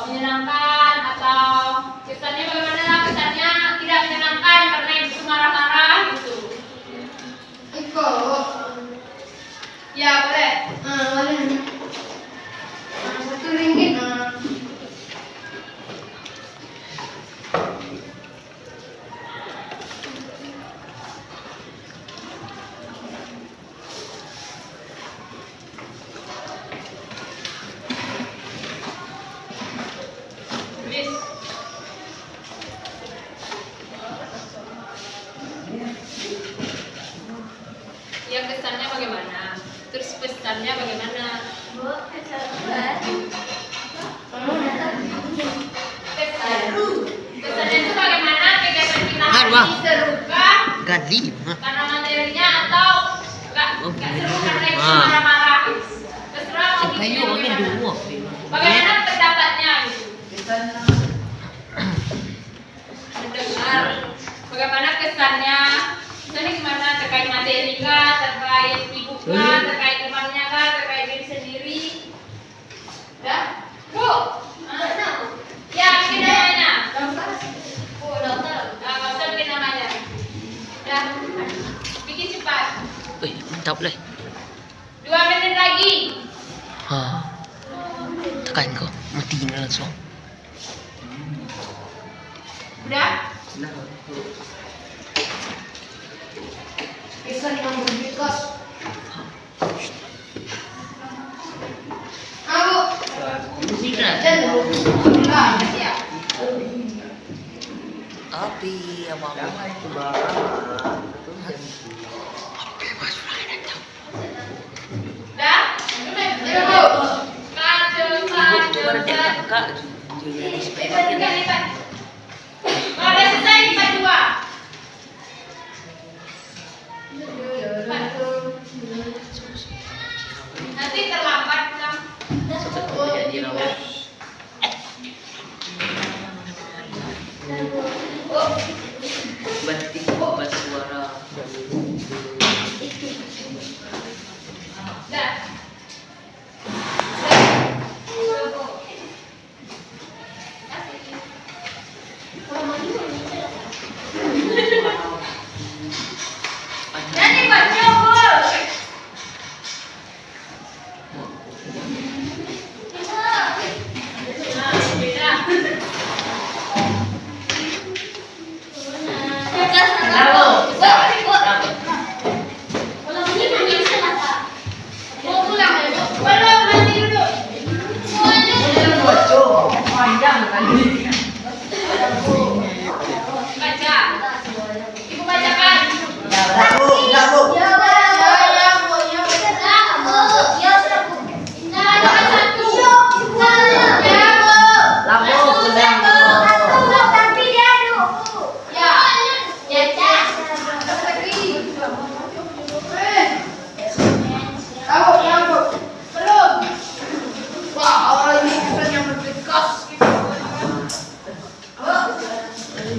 [SPEAKER 2] Menyenangkan atau kesannya bagaimana? Kesannya tidak menyenangkan karena itu marah-marah gitu.
[SPEAKER 1] Ya boleh. Boleh. RM1.
[SPEAKER 2] Ya kesannya bagaimana? Terus pesannya bagaimana? Kesan itu bagaimana kegiatan kita hari
[SPEAKER 5] Bang.
[SPEAKER 2] ini, serukah
[SPEAKER 5] Gali.
[SPEAKER 2] karena materinya atau nggak seru karena itu
[SPEAKER 5] Ah.
[SPEAKER 2] marah-marah? Terserah mau
[SPEAKER 5] Kayu
[SPEAKER 2] bikin
[SPEAKER 5] orangnya
[SPEAKER 2] bagaimana.
[SPEAKER 5] dua.
[SPEAKER 2] Bagaimana pendapatnya gitu? Mendengar bagaimana kesannya? Misalnya gimana terkait materi kah, terkait ibu kah, terkait temannya kah, terkait diri sendiri? Ya, Bu. Ya, bikin namanya. Bu, dokter. Nggak usah bikin namanya. Ya, bikin cepat.
[SPEAKER 5] Wih, mantap lah.
[SPEAKER 2] 2 menit lagi.
[SPEAKER 5] Tekan kau, mati langsung.
[SPEAKER 2] Udah?
[SPEAKER 1] Kesan yang berbekas. Aku
[SPEAKER 5] Musik lah.
[SPEAKER 1] dan enggak.
[SPEAKER 2] Siap.
[SPEAKER 5] Api apa?
[SPEAKER 2] Udah?
[SPEAKER 1] Ya, Bu.
[SPEAKER 5] Baru dia kakak.
[SPEAKER 2] Lipat. Kalau udah selesai, lipat 2. Nanti terlambat kan?
[SPEAKER 5] Jadi rawat. Batik obat suara.
[SPEAKER 2] Udah. Jadi baca Bu. Beda. Mau pulang ya, Bu? Belum, masih duduk. Baca. Ibu bacakan. Bacakan satu. Belum.
[SPEAKER 1] Wah, orang ini kesan yang berbekas.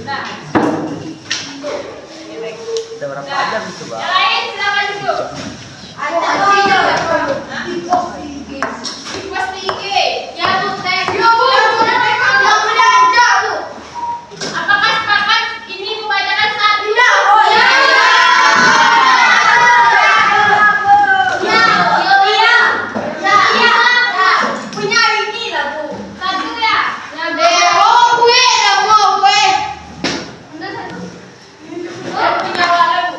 [SPEAKER 2] Nah,
[SPEAKER 5] Udah berapa jam itu, Bang?
[SPEAKER 2] yang lain silakan duduk. Di pos 3. Ya, Bu, thank you, Bu. Apakah sepakat ini membacakan satu? Ya. Satu ya? Punya wala, Bu.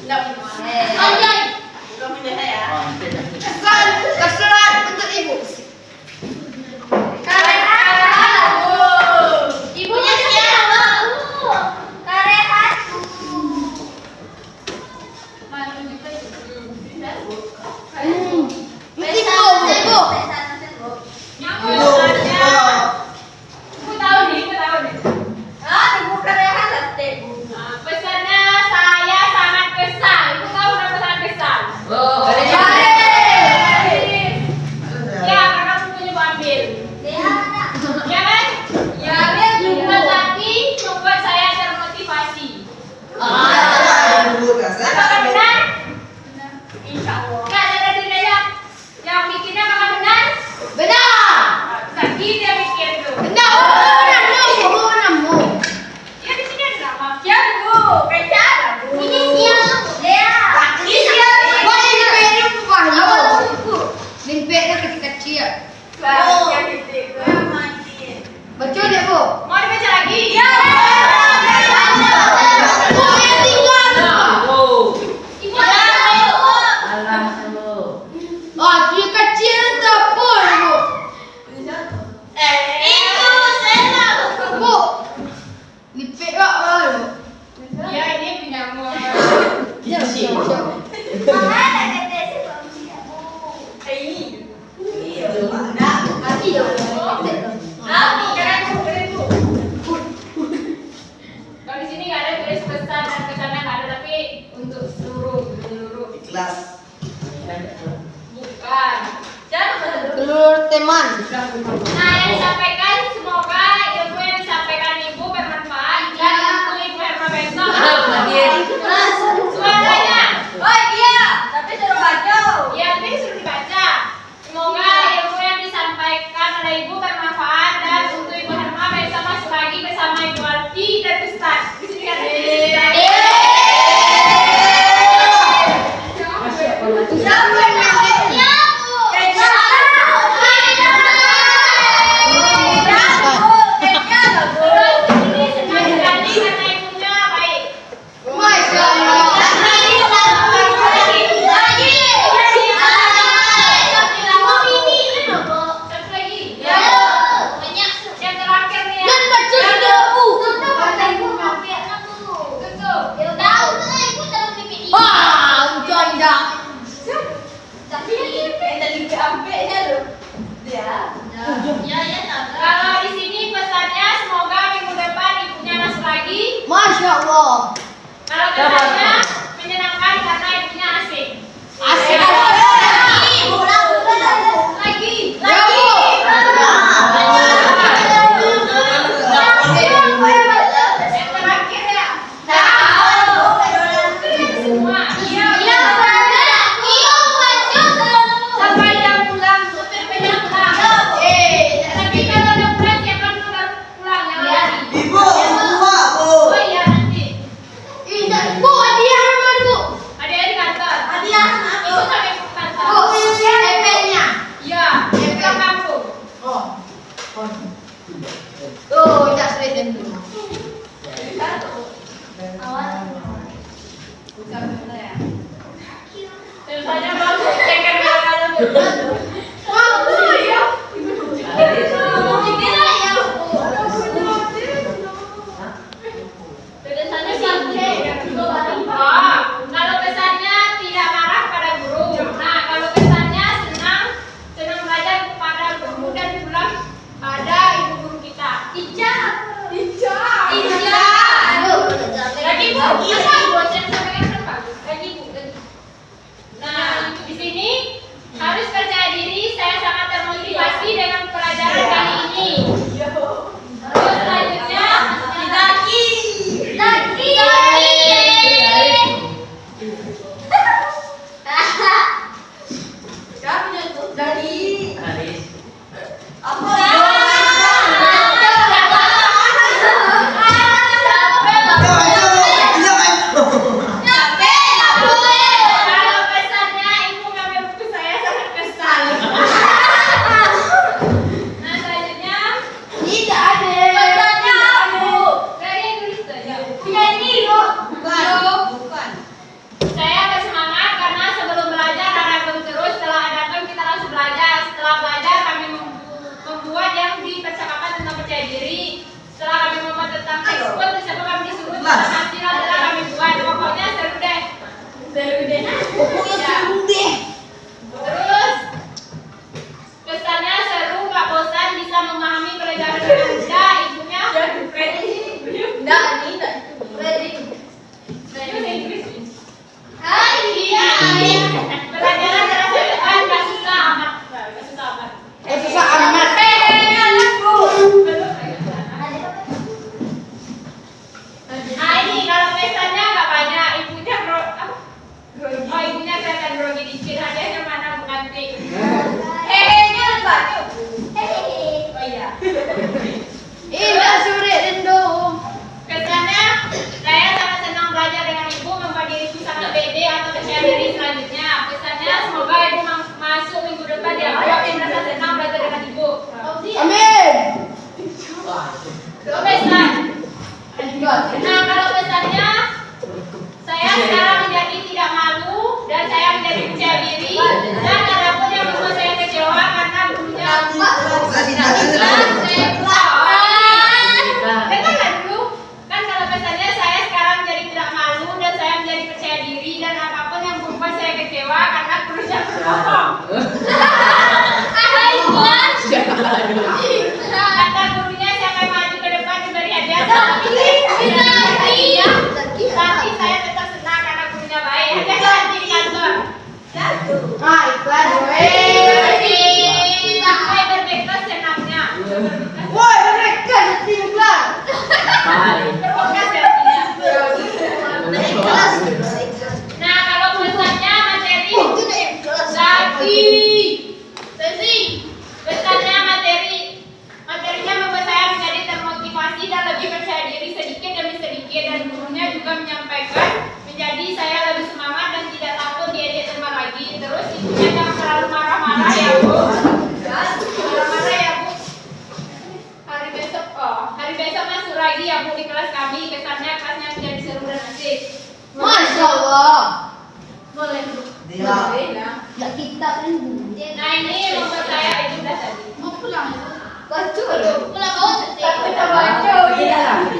[SPEAKER 2] Enggak punya wala. Anjay. Bukan punya saya.
[SPEAKER 1] Kesan untuk ibu.
[SPEAKER 2] Ibunya siapa? Malu juga itu. Nyamuk saja. Ibu tahu nih, ibu tahu nih. Pesannya saya sangat kesal. Ibu tahu kenapa sangat kesal? Ya, karena bukunya ibu ambil. Ya kan? Ya, bukan lagi membuat saya termotivasi. Apakah benar? Insya Allah. Nggak ada dinanya. Yang bikinnya apakah benar? Lagi dia mikir tuh. Ya di sini ada nama. Ya Bu, kerja ada Bu.
[SPEAKER 1] Kecil.
[SPEAKER 2] Yang gede.
[SPEAKER 1] Baca deh, Bu.
[SPEAKER 2] Mau dibaca lagi? Ya. Ibu ada Bu.
[SPEAKER 1] Oh, dia kecil dapur, Bu.
[SPEAKER 2] Itu saya.
[SPEAKER 1] Bu. Lipik kok, Bu.
[SPEAKER 2] Ya ini pinjamu.
[SPEAKER 1] Siap.
[SPEAKER 2] Ini. tujuan.
[SPEAKER 1] Telur teman.
[SPEAKER 2] Nah, yang disampaikan semoga ilmu yang disampaikan Ibu bermanfaat dan untuk Ibu Herma besok. Suaranya. Oh iya, tapi suruh baca. Iya, tapi suruh dibaca. Semoga ilmu yang disampaikan oleh Ibu bermanfaat dan untuk Ibu Herma besok masuk lagi bersama Ibu Alfi dan Ustaz. Di sini kan ada kalau di sini pesannya semoga minggu depan ibunya masuk lagi.
[SPEAKER 1] Masya Allah.
[SPEAKER 2] Kalau pesannya menyenangkan karena ibunya asik.
[SPEAKER 1] Asik.
[SPEAKER 2] Lagi. Yang terakhir ya. Semua. Iya. Sampai jam pulang, supir pengen pulang. Tapi kalau ada pulang siapa dulu baru pulang yang lari. Oh iya nanti.
[SPEAKER 1] Bu, hadiah Herman, Bu.
[SPEAKER 2] Ada yang di kantor.
[SPEAKER 1] Hadiah.
[SPEAKER 2] Itu sampai ke kantor.
[SPEAKER 1] Bu, EP-nya.
[SPEAKER 2] Iya, ke kampung.
[SPEAKER 1] Oh. Tuh, tidak straight dulu.
[SPEAKER 2] Biasanya bagus cekan kalau kalau pesannya tidak marah pada guru. Nah, kalau pesannya senang belajar kepada guru dan pulang pada ibu guru kita. Ica. Lagi Bu, apa buat yang sampaikan kan bagus. Lagi Bu. Nah, di sini harus percaya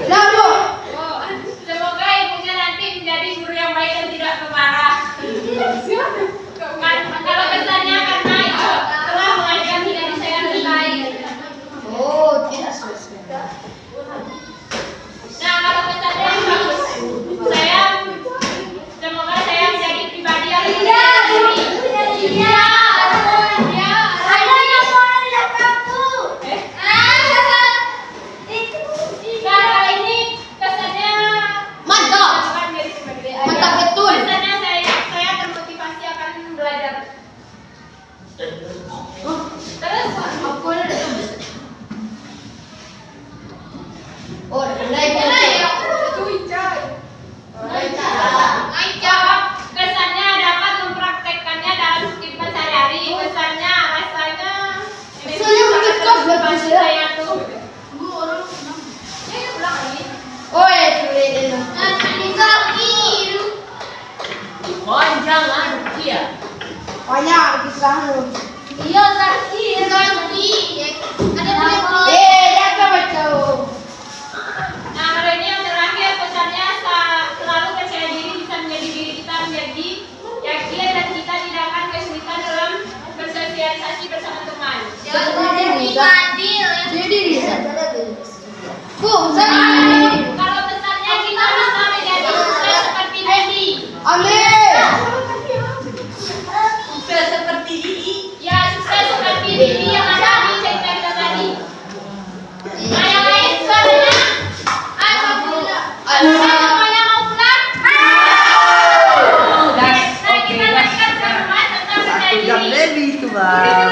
[SPEAKER 1] Lalu.
[SPEAKER 2] Semoga ibunya nanti menjadi guru yang baik dan tidak pemarah. Kalau kesannya karena itu telah mengajar tidak disayang dengan baik.
[SPEAKER 1] Oh, tidak selesai.
[SPEAKER 2] Nah, kalau kesannya yang bagus, semoga saya menjadi pribadi yang percaya diri. Nah, kali ini kesannya
[SPEAKER 1] Mantap. Mantap betul.
[SPEAKER 2] Kesannya saya termotivasi akan belajar. Terus
[SPEAKER 1] Oh, naik.
[SPEAKER 2] kesannya dapat mempraktekkannya dalam kehidupan sehari-hari. Kesannya rasanya
[SPEAKER 1] mendekat buat
[SPEAKER 2] saya tuh.
[SPEAKER 1] Oh, ya, sulit itu.
[SPEAKER 4] Jangan dia.
[SPEAKER 1] Banyak kita. Jatuh betul.
[SPEAKER 2] Nah, hari ini yang terakhir pesannya selalu percaya diri bisa menjadi diri kita menjadi yakin dan kita tidak akan kesulitan dalam bersosialisasi bersama teman.
[SPEAKER 1] Jadi bisa.
[SPEAKER 2] Kalau pesannya kita bisa menjadi sukses seperti Didi.
[SPEAKER 1] Amin.
[SPEAKER 2] Ya, sukses seperti Didi yang ada di cerita kita tadi. Nah, yang lain suaranya? Semuanya mau pulang? Nah, kita lanjutkan sama tentang percaya diri.
[SPEAKER 5] Lebih itu bang.